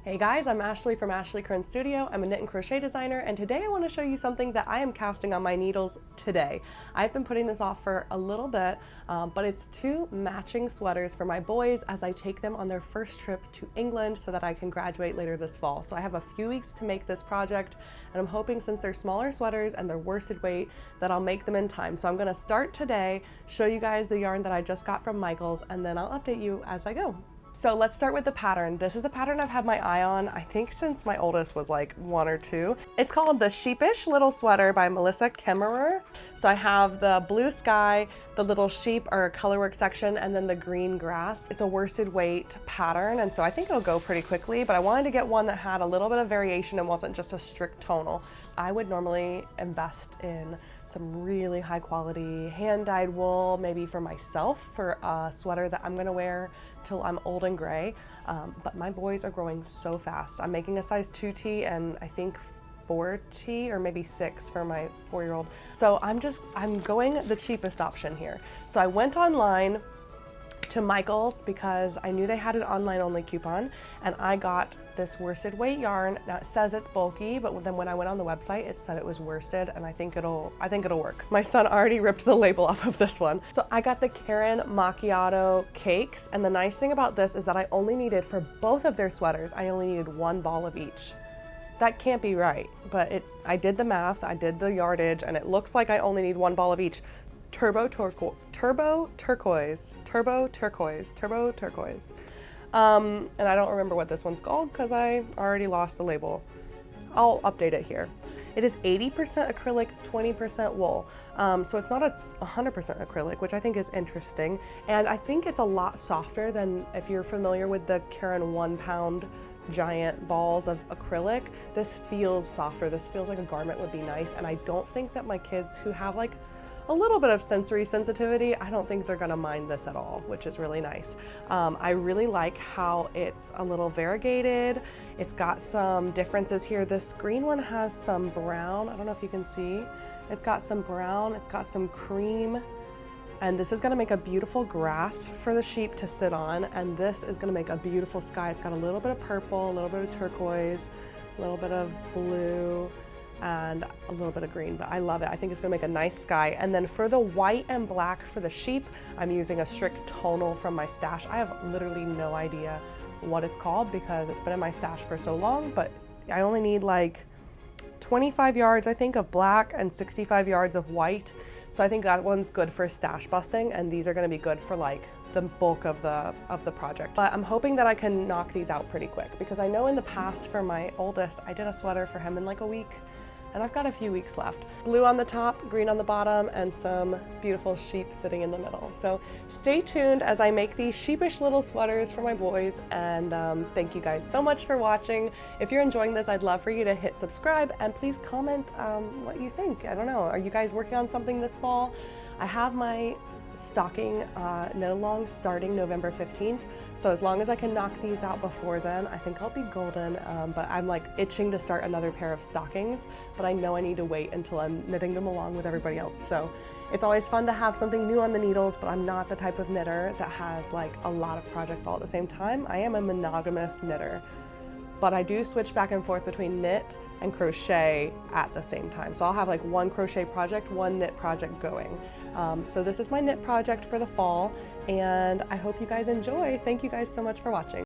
Hey guys, I'm Ashley from Ashley Corinne Studio. I'm a knit and crochet designer, and today I want to show you something that I am casting on my needles today. I've been putting this off for a little bit, but it's two matching sweaters for my boys as I take them on their first trip to England so that I can graduate later this fall. So I have a few weeks to make this project, and I'm hoping since they're smaller sweaters and they're worsted weight that I'll make them in time. So I'm going to start today, show you guys the yarn that I just got from Michaels, and then I'll update you as I go. So let's start with the pattern. This is a pattern I've had my eye on, I think since my oldest was like 1 or 2. It's called the Sheepish Little Sweater by Melissa Kemmerer. So I have the blue sky, the little sheep or colorwork section, and then the green grass. It's a worsted weight pattern, and so I think it'll go pretty quickly, but I wanted to get one that had a little bit of variation and wasn't just a strict tonal. I would normally invest in some really high quality hand-dyed wool, maybe for myself, for a sweater that I'm gonna wear till I'm old and gray. But my boys are growing so fast. I'm making a size 2T and I think 4T or maybe 6 for my 4-year-old. So I'm going the cheapest option here. So I went online to Michaels because I knew they had an online only coupon, and I got this worsted weight yarn. Now it says it's bulky, but then when I went on the website it said it was worsted, and I think it'll work. My son already ripped the label off of this one. So I got the Caron Macchiato Cakes, and the nice thing about this is that I only needed, for both of their sweaters, I only needed 1 ball of each. That can't be right, but I did the math, I did the yardage, and it looks like I only need 1 ball of each. Turbo turquoise. And I don't remember what this one's called because I already lost the label. I'll update it here. It is 80% acrylic, 20% wool. So it's not a 100% acrylic, which I think is interesting. And I think it's a lot softer than if you're familiar with the Caron 1-pound giant balls of acrylic. This feels softer. This feels like a garment would be nice. And I don't think that my kids who have like a little bit of sensory sensitivity, I don't think they're gonna mind this at all, which is really nice. I really like how it's a little variegated. It's got some differences here. This green one has some brown. I don't know if you can see. It's got some brown, it's got some cream, and this is gonna make a beautiful grass for the sheep to sit on, and this is gonna make a beautiful sky. It's got a little bit of purple, a little bit of turquoise, a little bit of blue, and a little bit of green, but I love it. I think it's gonna make a nice sky. And then for the white and black for the sheep, I'm using a strict tonal from my stash. I have literally no idea what it's called because it's been in my stash for so long, but I only need like 25 yards, I think, of black and 65 yards of white. So I think that one's good for stash busting, and these are gonna be good for like the bulk of the project. But I'm hoping that I can knock these out pretty quick because I know in the past for my oldest, I did a sweater for him in like a week, and I've got a few weeks left. Blue on the top, green on the bottom, and some beautiful sheep sitting in the middle. So stay tuned as I make these sheepish little sweaters for my boys, and thank you guys so much for watching. If you're enjoying this, I'd love for you to hit subscribe and please comment what you think. I don't know, are you guys working on something this fall? I have my stocking knit along starting November 15th. So as long as I can knock these out before then, I think I'll be golden. But I'm like itching to start another pair of stockings, but I know I need to wait until I'm knitting them along with everybody else. So it's always fun to have something new on the needles, but I'm not the type of knitter that has like a lot of projects all at the same time. I am a monogamous knitter, but I do switch back and forth between knit and crochet at the same time. So I'll have like 1 crochet project, 1 knit project going. So this is my knit project for the fall, and I hope you guys enjoy. Thank you guys so much for watching.